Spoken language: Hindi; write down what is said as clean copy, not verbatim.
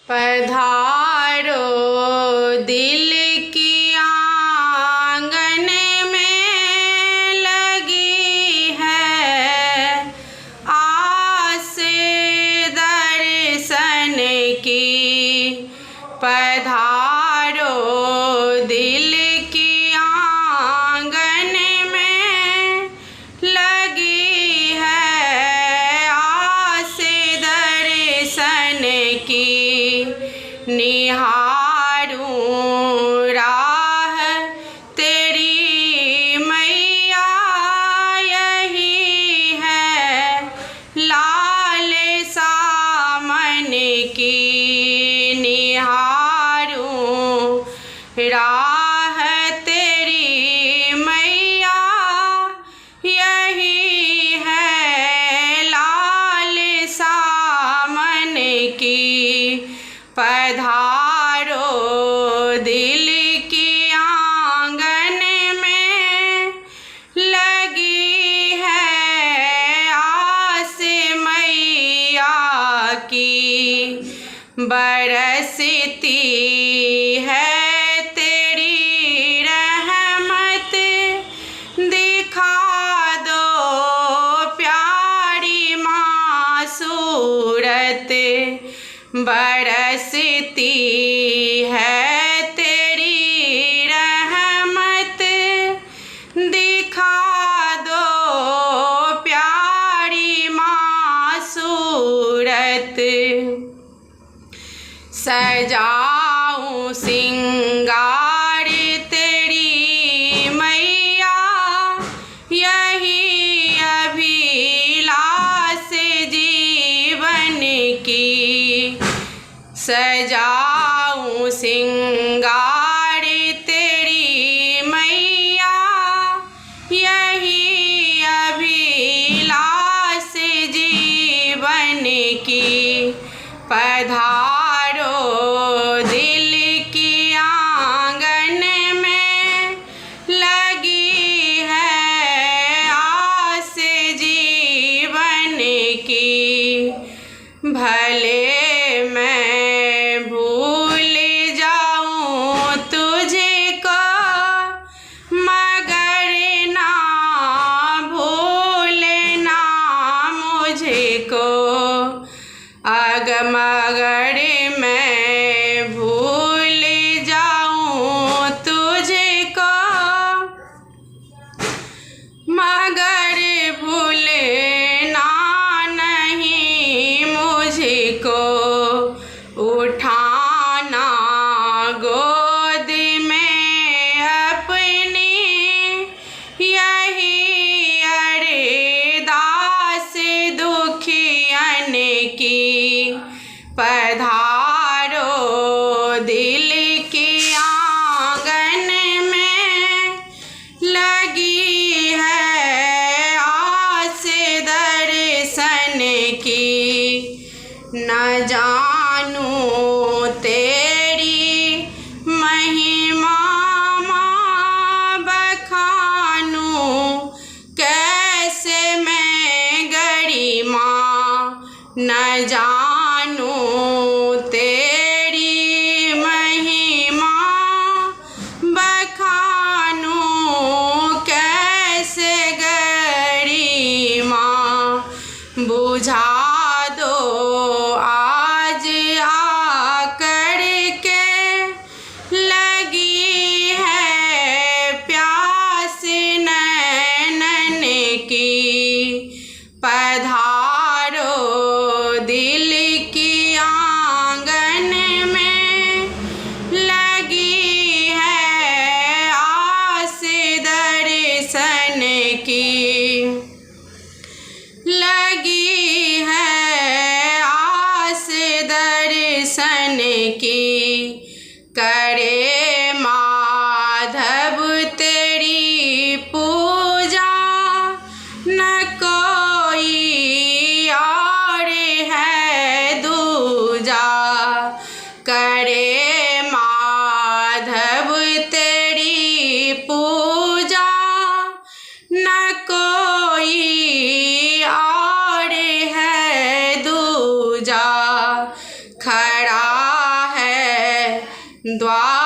पधारो दिल की आंगन में लगी है आस दर्शन की। पधारो दिल की आंगन में लगी है आस दर्शन की। निहारूं राह तेरी मैया यही है लाल सामन की। निहारूं राह तेरी मैया यही है लाल सामन की। पधारो दिल की आंगन में लगी है आस मैया की। बरसती है तेरी रहमत दिखा दो प्यारी माँ सूरत। बरसती है तेरी रहमत दिखा दो प्यारी माँ सूरत। सजाऊं सिंगार तेरी मैया यही अभिलाष जीवन की। सजाऊं सिंगार तेरी मैया यही अभिलाष जीवन की। पधारो दिल की आंगन में लगी है आस जीवन की। भले मैं भूल जाऊं तुझको मगर ना भूलना मुझको। मगर मैं भूल जाऊं तुझको मगर भूलना नहीं मुझको। उठाना गोद में अपनी यही अरदास दुखियन की। पधारो दिल की आंगन में लगी है आस दर्शन की। न जानूं तेरी महिमा माँ बखानूं कैसे मैं गरिमा। न जानूं तेरी महिमा बखानूं कैसे गरिमा। बुझा दो आज आकर के लगी है प्यास नैनन की। पधारो दिल की आंगन में लगी है आस दर्शन की। लगी है आस दर्शन की। करे माधव तेरी पूजा न कोई और है दूजा। करे माधव तेरी पूजा न कोई और है दूजा। खड़ा द्वार